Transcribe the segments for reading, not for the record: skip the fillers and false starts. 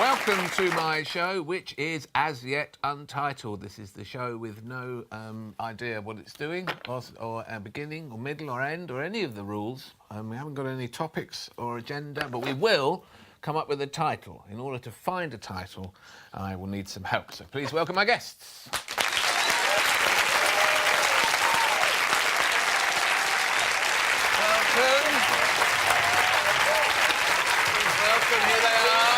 Welcome to my show, which is as yet untitled. This is the show with no idea what it's doing, or a beginning, or middle, or end, or any of the rules. We haven't got any topics or agenda, but we will come up with a title. In order to find a title, I will need some help. So please welcome my guests. Welcome. Welcome, here they are.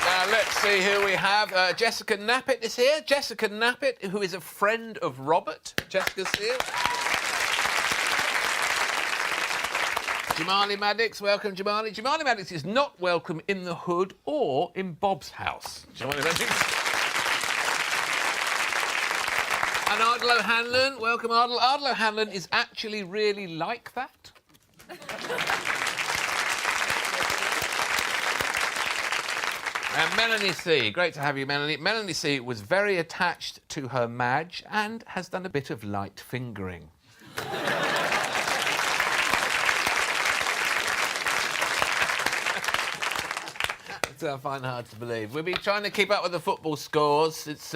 Now, let's see who we have. Jessica Knappett is here. Jessica Knappett, who is a friend of Robert. Jessica's here. Jamali Maddix, welcome, Jamali. Jamali Maddix is not welcome in the hood or in Bob's house. Jamali Maddix. And Ardal O'Hanlon, welcome, Ardal. Ardal O'Hanlon is actually really like that. And Melanie C, great to have you, Melanie. Melanie C was very attached to her Madge and has done a bit of light fingering. I find hard to believe. We've been trying to keep up with the football scores. It's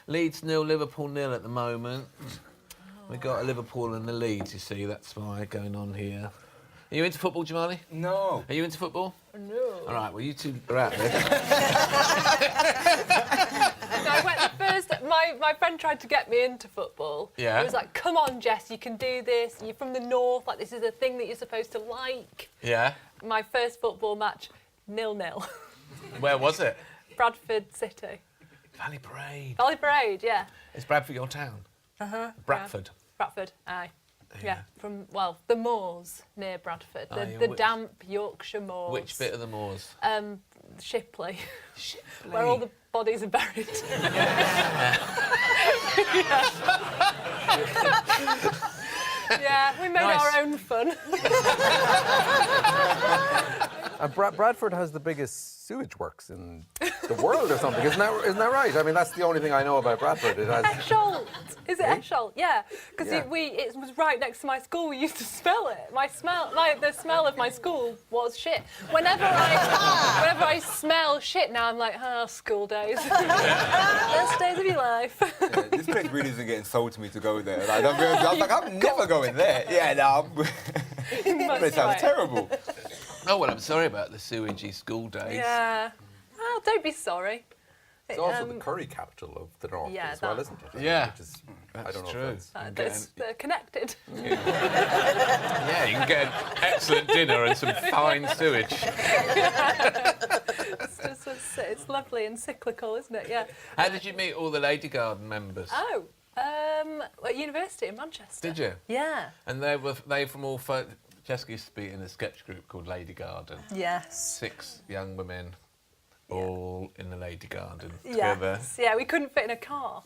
Leeds 0, Liverpool 0 at the moment. We've got a Liverpool and the Leeds, you see. That's why going on here. Are you into football, Jamali? No. Are you into football? No. All right, well, you two are out there. No, I went the first... My friend tried to get me into football. Yeah. He was like, come on, Jess, you can do this. You're from the north. Like, this is a thing that you're supposed to like. Yeah. My first football match, 0-0. Where was it? Bradford City. Valley Parade. Valley Parade, yeah. Is Bradford your town? Uh-huh. Bradford. Yeah. Bradford, aye. Yeah. Yeah, from, well, the moors near Bradford. The damp Yorkshire moors. Which bit of the moors? Shipley. Shipley. Where all the bodies are buried. Yeah, we made our own fun. Bradford has the biggest sewage works in the world or something, isn't that right? I mean, that's the only thing I know about Bradford. It has... Esholt. Is it Esholt? Yeah, because Yeah. it was right next to my school. We used to smell it. The smell of my school was shit. Whenever I smell shit now, I'm like, school days. Best days of your life. Yeah, this place really isn't getting sold to me to go there. Like, I'm never going there. Yeah, no. It sounds terrible. Oh, well, I'm sorry about the sewagey school days. Yeah. Well, don't be sorry. It's also the curry capital of the north as well, isn't it? Yeah. Which is, That's I don't know true. if that's... They're connected. Yeah, you can get an excellent dinner and some fine sewage. It's lovely and cyclical, isn't it? Yeah. How did you meet all the Lady Garden members? Oh, at university in Manchester. Did you? Yeah. And they from all... Jessica used to be in a sketch group called Lady Garden. Yes. 6 young women, all in the Lady Garden together. Yes. Yeah, we couldn't fit in a car.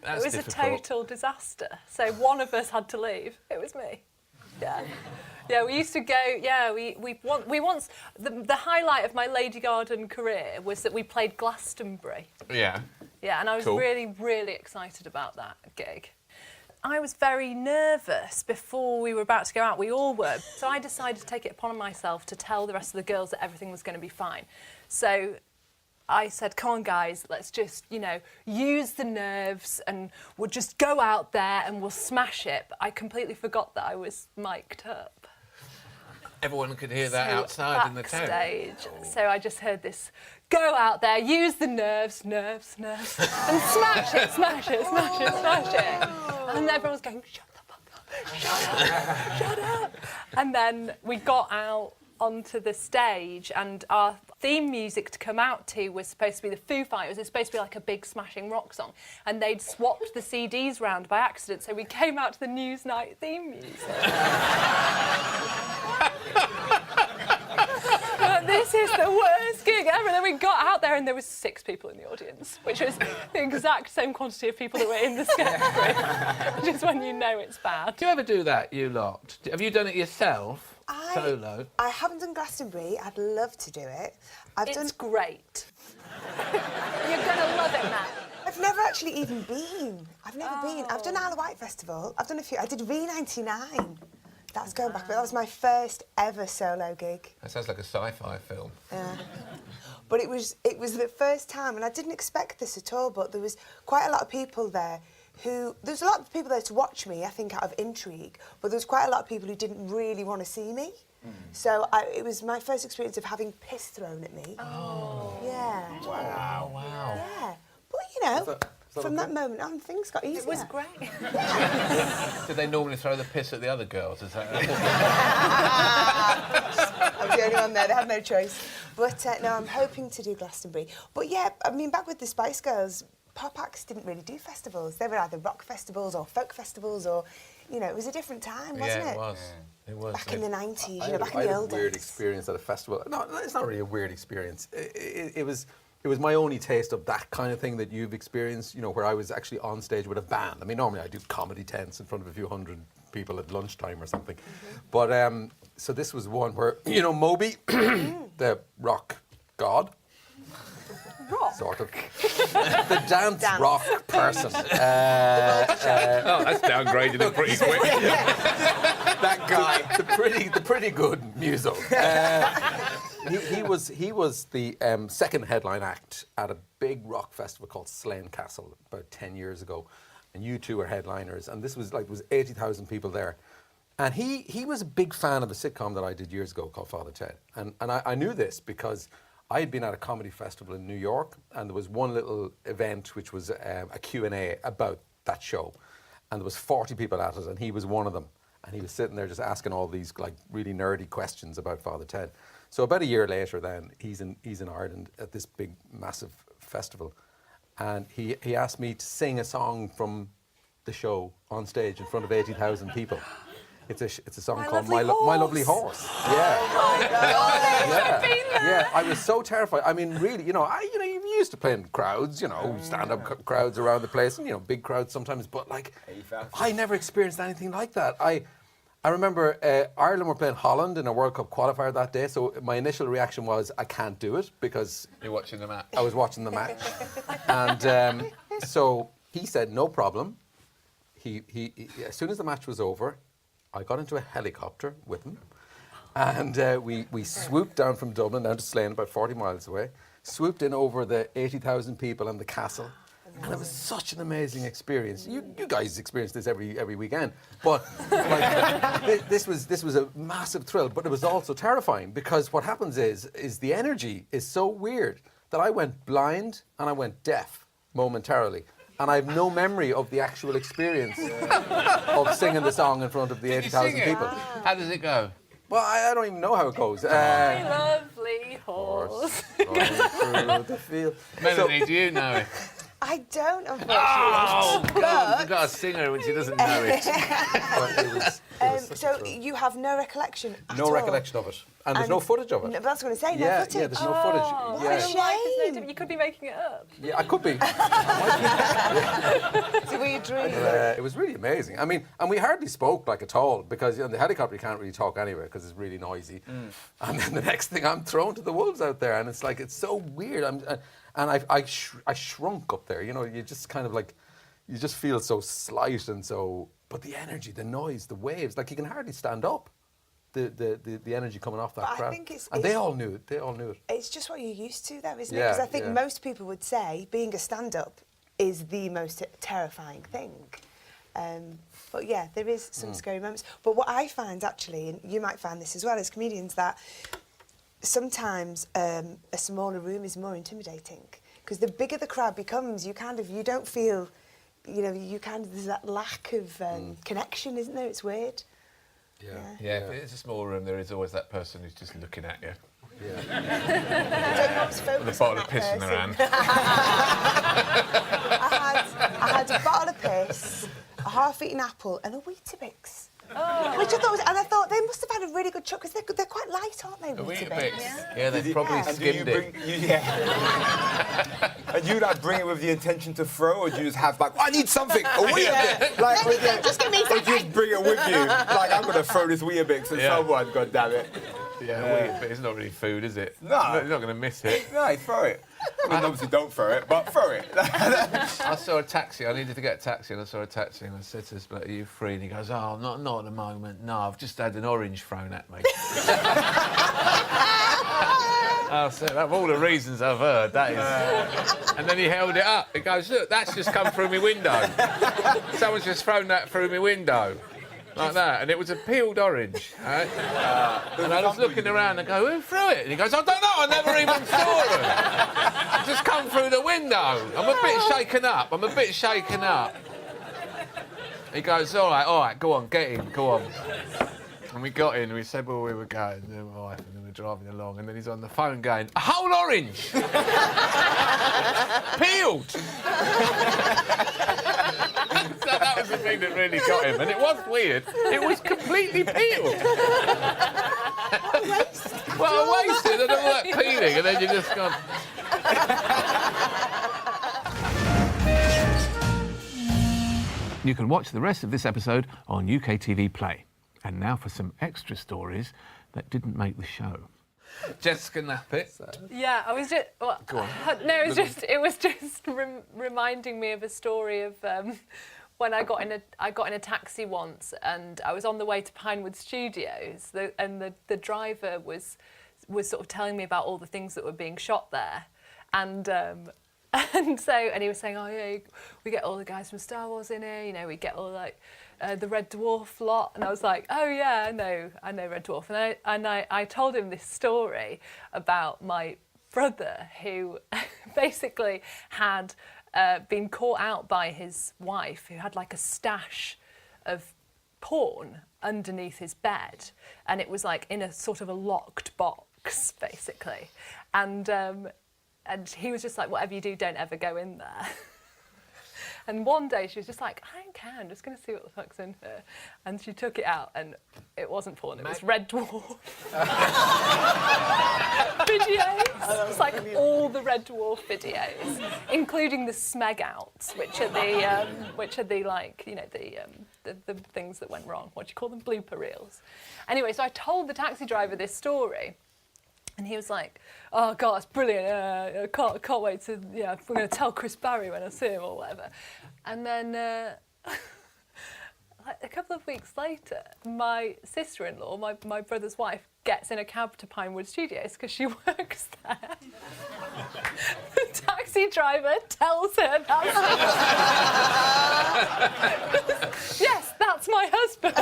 That's it was difficult. a total disaster. So one of us had to leave. It was me. Yeah. Yeah, we used to go. Yeah, we once. The highlight of my Lady Garden career was that we played Glastonbury. Yeah. Yeah, and I was Cool. really, really excited about that gig. I was very nervous before we were about to go out. We all were. So I decided to take it upon myself to tell the rest of the girls that everything was going to be fine. So I said, come on, guys, let's just, use the nerves and we'll just go out there and we'll smash it. But I completely forgot that I was mic'd up. Everyone could hear that outside in the town. Backstage. So I just heard this, go out there, use the nerves, and smash it. And everyone was going, shut the fuck up, shut up. And then we got out onto the stage and our theme music to come out to was supposed to be the Foo Fighters. It was supposed to be like a big smashing rock song. And they'd swapped the CDs round by accident, so we came out to the Newsnight theme music. This is the worst gig ever. And then we got out there and there was 6 people in the audience, which was the exact same quantity of people that were in the sketch group, which is when you know it's bad. Do you ever do that, you lot? Have you done it yourself, solo? I haven't done Glastonbury. I'd love to do it. It's great. You're going to love it, Matt. I've never actually even been. I've never been. I've done Isle of Wight Festival. I've done a few. I did V99. That's going back, but that was my first ever solo gig. That sounds like a sci-fi film. Yeah. But it was the first time, and I didn't expect this at all, but there was quite a lot of people there there's a lot of people there to watch me, I think, out of intrigue, but there was quite a lot of people who didn't really want to see me. So it was my first experience of having piss thrown at me. Oh. Yeah. Wow. Yeah. But, you know, from that moment on, things got easier. It was great. Did they normally throw the piss at the other girls? Is that... I was the only one there, they had no choice. But no, I'm hoping to do Glastonbury. But yeah, I mean, back with the Spice Girls, pop acts didn't really do festivals. They were either rock festivals or folk festivals or, you know, it was a different time, wasn't it? Yeah, it was. It was. Back in the 90s, you I know, had back in the a old days. weird experience at a festival. No, it's not really a weird experience. It was my only taste of that kind of thing that you've experienced, you know, where I was actually on stage with a band. I mean, normally I do comedy tents in front of a few hundred people at lunchtime or something. But, so this was one where, you know, Moby, the rock god. Rock? Sort of. The dance rock person. Oh, that's downgraded it pretty quick. That guy, the pretty good muso. He was the second headline act at a big rock festival called Slane Castle about 10 years ago, and you two were headliners, and this was like there was 80,000 people there, and he was a big fan of a sitcom that I did years ago called Father Ted, and I knew this because I had been at a comedy festival in New York, and there was one little event which was a Q&A about that show, and there was 40 people at it, and he was one of them. And he was sitting there just asking all these like really nerdy questions about Father Ted. So about a year later then, he's in Ireland at this big, massive festival. And he asked me to sing a song from the show on stage in front of 80,000 people. It's a song called My Lovely Horse. Yeah. Oh my God. Yeah, I was so terrified. I mean, really, you know, you're used to playing crowds, you know, stand-up crowds around the place, and, you know, big crowds sometimes, but, like, I never experienced anything like that. I remember Ireland were playing Holland in a World Cup qualifier that day, so my initial reaction was, I can't do it, because... You're watching the match. I was watching the match. And so he said, no problem. He as soon as the match was over, I got into a helicopter with him, and we swooped down from Dublin down to Slane, about 40 miles away, swooped in over the 80,000 people and the castle, and it was such an amazing experience. You guys experience this every weekend, but like, this was a massive thrill, but it was also terrifying, because what happens is the energy is so weird that I went blind and I went deaf momentarily. And I have no memory of the actual experience of singing the song in front of the 80,000 people. How does it go? Well, I don't even know how it goes. My lovely horse. Running through the field. Melanie, do you know it? I don't, unfortunately. Oh, God, we've got a singer when she doesn't know it. So you have no recollection at No all? recollection of it. And there's no footage of it. No, that's what I was going to say, no Yeah, footage. there's no footage. What Yeah. a life is no Shame. different. You could be making it up. Yeah, I could be. It's a weird dream. It was really amazing. I mean, and we hardly spoke like at all, because, you know, in the helicopter you can't really talk anyway because it's really noisy. And then the next thing I'm thrown to the wolves out there, and it's like, it's so weird. I shrunk up there. You know, you just kind of like, you just feel so slight and so. But the energy, the noise, the waves, like you can hardly stand up. The energy coming off that But I crowd. think it's- and they all knew it. They all knew it. It's just what you're used to, though, isn't it? Yeah, Because I think yeah. most people would say being a stand-up is the most terrifying thing. But yeah, there is some scary moments. But what I find, actually, and you might find this as well as comedians, that sometimes a smaller room is more intimidating. Because the bigger the crowd becomes, you don't feel, you know, there's that lack of connection, isn't there? It's weird. Yeah, if it's a small room, there is always that person who's just looking at you. Yeah. Don't always focus With a bottle on of piss in that their person. hand. I had a bottle of piss, a half-eaten apple, and a Weetabix. Which I thought was, and I thought they must have had a really good chuck, because they're quite light, aren't they, A Weetabix? Weetabix. Yeah, they've probably And do you skimmed it. And you like bring it with the intention to throw, or do you just have like, I need something, a Weetabix? Like, Just give me or do you just bring it with you? Like, I'm gonna throw this Weetabix at Yeah. someone. God damn it! Yeah, but it's not really food, is it? No. You're not going to miss it. No, throw it. I mean, obviously don't throw it, but throw it. I saw a taxi. I needed to get a taxi, and I saw a taxi, and I said to this bloke, "Are you free?" And he goes, "Oh, not at the moment. No, I've just had an orange thrown at me." I said, of all the reasons I've heard, that is. And then he held it up. He goes, look, that's just come through my window. Someone's just thrown that through my window. Like that. And it was a peeled orange. Right? And I was looking around and go, who threw it? And he goes, I don't know, I never even saw it. It just come through the window. I'm a bit shaken up. He goes, all right, go on, get in, go on. And we got in and we said where we were going, and then my wife, and then we were driving along, and then he's on the phone going, a whole orange! Peeled! So that was the thing that really got him, and it was weird. It was completely peeled. Well, wasted and all that peeling, and then you just gone... You can watch the rest of this episode on UK TV Play. And now for some extra stories that didn't make the show. Jessica Knappett. Yeah, I was just... Well, Go on. No, it was just reminding me of a story of when I got in a taxi once, and I was on the way to Pinewood Studios, and the driver was sort of telling me about all the things that were being shot there, and he was saying, oh yeah, we get all the guys from Star Wars in here, you know, we get all like the Red Dwarf lot, and I was like, oh yeah, I know Red Dwarf, and I told him this story about my brother who basically had been caught out by his wife, who had like a stash of porn underneath his bed, and it was like in a sort of a locked box basically, and he was just like, whatever you do, don't ever go in there. And one day she was just like, I don't care, I'm just going to see what the fuck's in here. And she took it out, and it wasn't porn, it was Red Dwarf videos. It's like all the Red Dwarf videos, including the smeg outs, which are the like, you know, the things that went wrong. What do you call them? Blooper reels. Anyway, so I told the taxi driver this story. And he was like, oh, God, it's brilliant. I can't wait to, I'm going to tell Chris Barry when I see him or whatever. And then like a couple of weeks later, my sister-in-law, my brother's wife, gets in a cab to Pinewood Studios because she works there. The taxi driver tells her that's yes, that's my husband.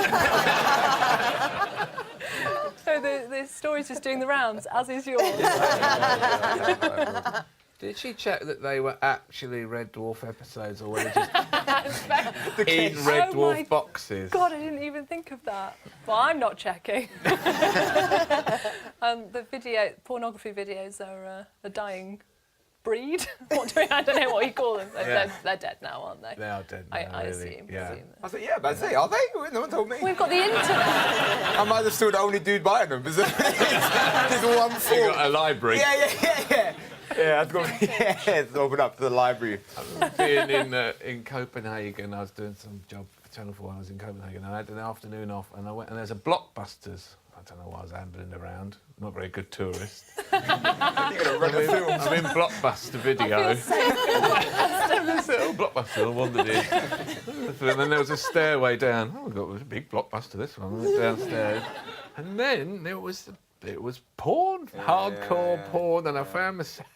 So the story's just doing the rounds, as is yours. Did she check that they were actually Red Dwarf episodes, or were they just in Red Dwarf boxes? God, I didn't even think of that. Well, I'm not checking. The pornography videos are a dying breed. I don't know what you call them. They're dead now, aren't they? They are dead now, I really. assume. Yeah. I said, yeah, but I say, are they? No one told me. We've got the internet. I might have still the only dude buying them. There's one You full. got a library. Yeah. Yeah, I've got to open up the library. Being in Copenhagen, I was doing some job for Channel 4 when I was in Copenhagen, and I had an afternoon off, and I went, and there's a Blockbusters. I don't know why I was ambling around. Not a very good tourist. You're gonna run a film. I'm in Blockbuster Video. I feel safe in This little Blockbuster I wandered in. And then there was a stairway down. Oh, it was a big Blockbuster, this one. I went downstairs. And then it was porn, hardcore porn, and I found myself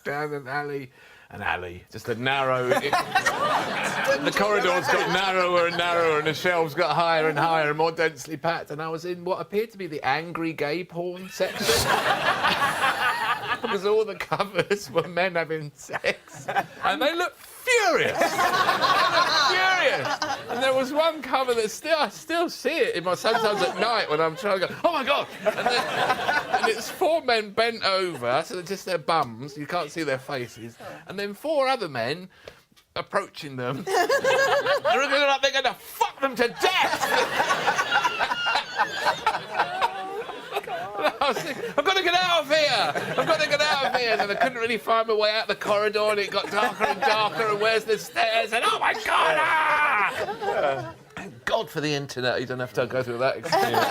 down an alley, just a narrow... the corridors got narrower and narrower, and the shelves got higher and higher and more densely packed, and I was in what appeared to be the angry gay porn section. Because all the covers were men having sex, and they looked furious. And there was one cover that I still see it sometimes at night when I'm trying to go, oh my God! And it's 4 men bent over, so they're just their bums, you can't see their faces, and then 4 other men approaching them. They're going to fuck them to death! I was thinking, I've got to get out of here! And I couldn't really find my way out the corridor, and it got darker and darker, and where's the stairs? And oh my God! Ah! Thank God for the internet, you don't have to go through that experience.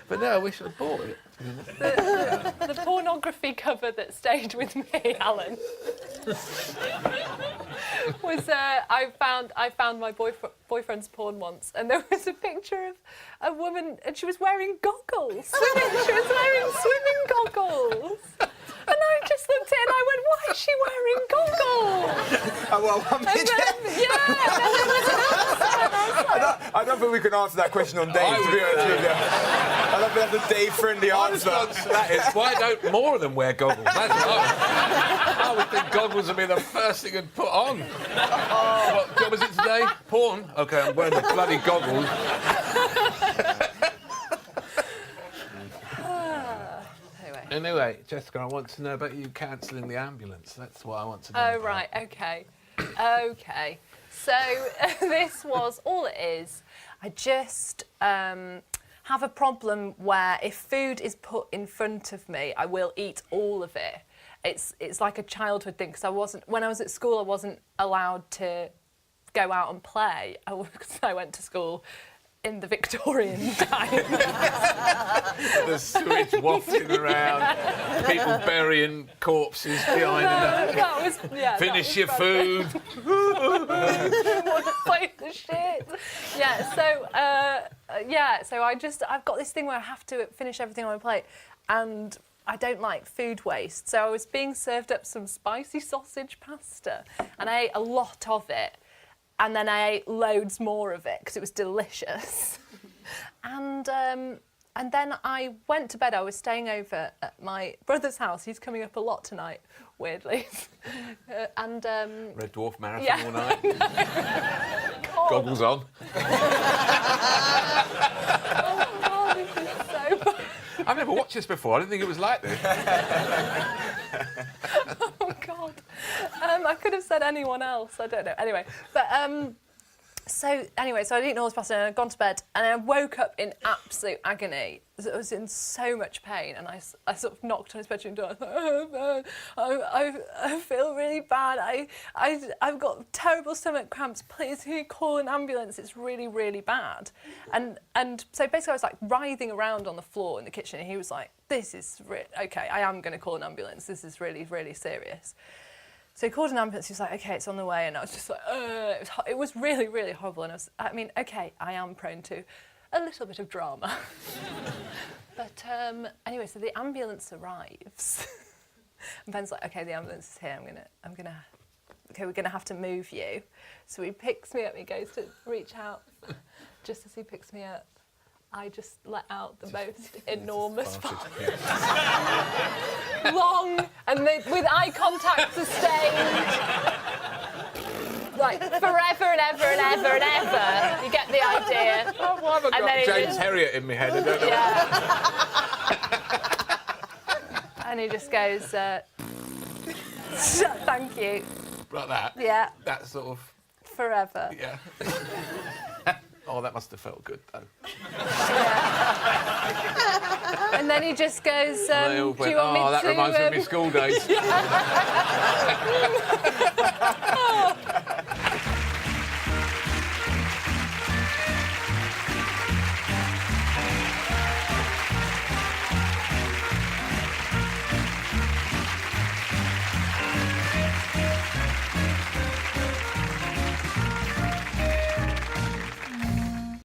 But no, I wish I'd bought it. The biography cover that stayed with me, Alan, was I found my boyfriend's porn once, and there was a picture of a woman, and she was wearing goggles. She was wearing swimming goggles. And I just looked at it and I went, why is she wearing goggles? Oh, well, And then, yeah, and then there was an answer, and I was like, I don't think we can answer that question on Dave, to be honest with you. I don't think that's a Dave-friendly My answer. response to that is, why don't more of them wear goggles? That's what I would think goggles would be the first thing I'd put on. What job is it today? Porn? OK, I'm wearing the bloody goggles. Anyway, Jessica, I want to know about you cancelling the ambulance. That's what I want to know. oh, about. right, OK. OK. So this was, all it is, I just have a problem where if food is put in front of me, I will eat all of it. It's like a childhood thing, because when I was at school, I wasn't allowed to go out and play. I went to school in the Victorian time. The sewage wafting around, people burying corpses behind them. That was, yeah, Finish that was your fun. food. Want to play the shit. Yeah, so I've got this thing where I have to finish everything on my plate, and I don't like food waste. So I was being served up some spicy sausage pasta, and I ate a lot of it. And then I ate loads more of it because it was delicious. And then I went to bed. I was staying over at my brother's house. He's coming up a lot tonight, weirdly. Red Dwarf Marathon Yeah. all night. God. Goggles on. Oh, God, this is so bad. I've never watched this before. I didn't think it was like this. Oh, God. I could have said anyone else. I don't know. Anyway, but so I'd eaten all this pasta and I'd gone to bed, and I woke up in absolute agony. I was in so much pain, and I sort of knocked on his bedroom door. I feel really bad. I've got terrible stomach cramps. Please, can you call an ambulance? It's really, really bad. And so basically I was like writhing around on the floor in the kitchen, and he was like, this is okay, I am going to call an ambulance. This is really, really serious. So he called an ambulance. He was like, OK, it's on the way. And I was just like, it was really, really horrible. And OK, I am prone to a little bit of drama. But anyway, so the ambulance arrives. And Ben's like, OK, the ambulance is here. OK, we're gonna have to move you. So he picks me up. He goes to reach out. Just as he picks me up, I just let out the most enormous fart. Long, and with eye contact sustained. Like, forever and ever and ever and ever. You get the idea. Oh, well, I've got James Herriot in my head. I don't know. Yeah. And he just goes, thank you. Like that? Yeah. That sort of... Forever. Yeah. Oh, that must have felt good, though. Yeah. And then he just goes, do They all you went, want me that to... reminds me of my school days.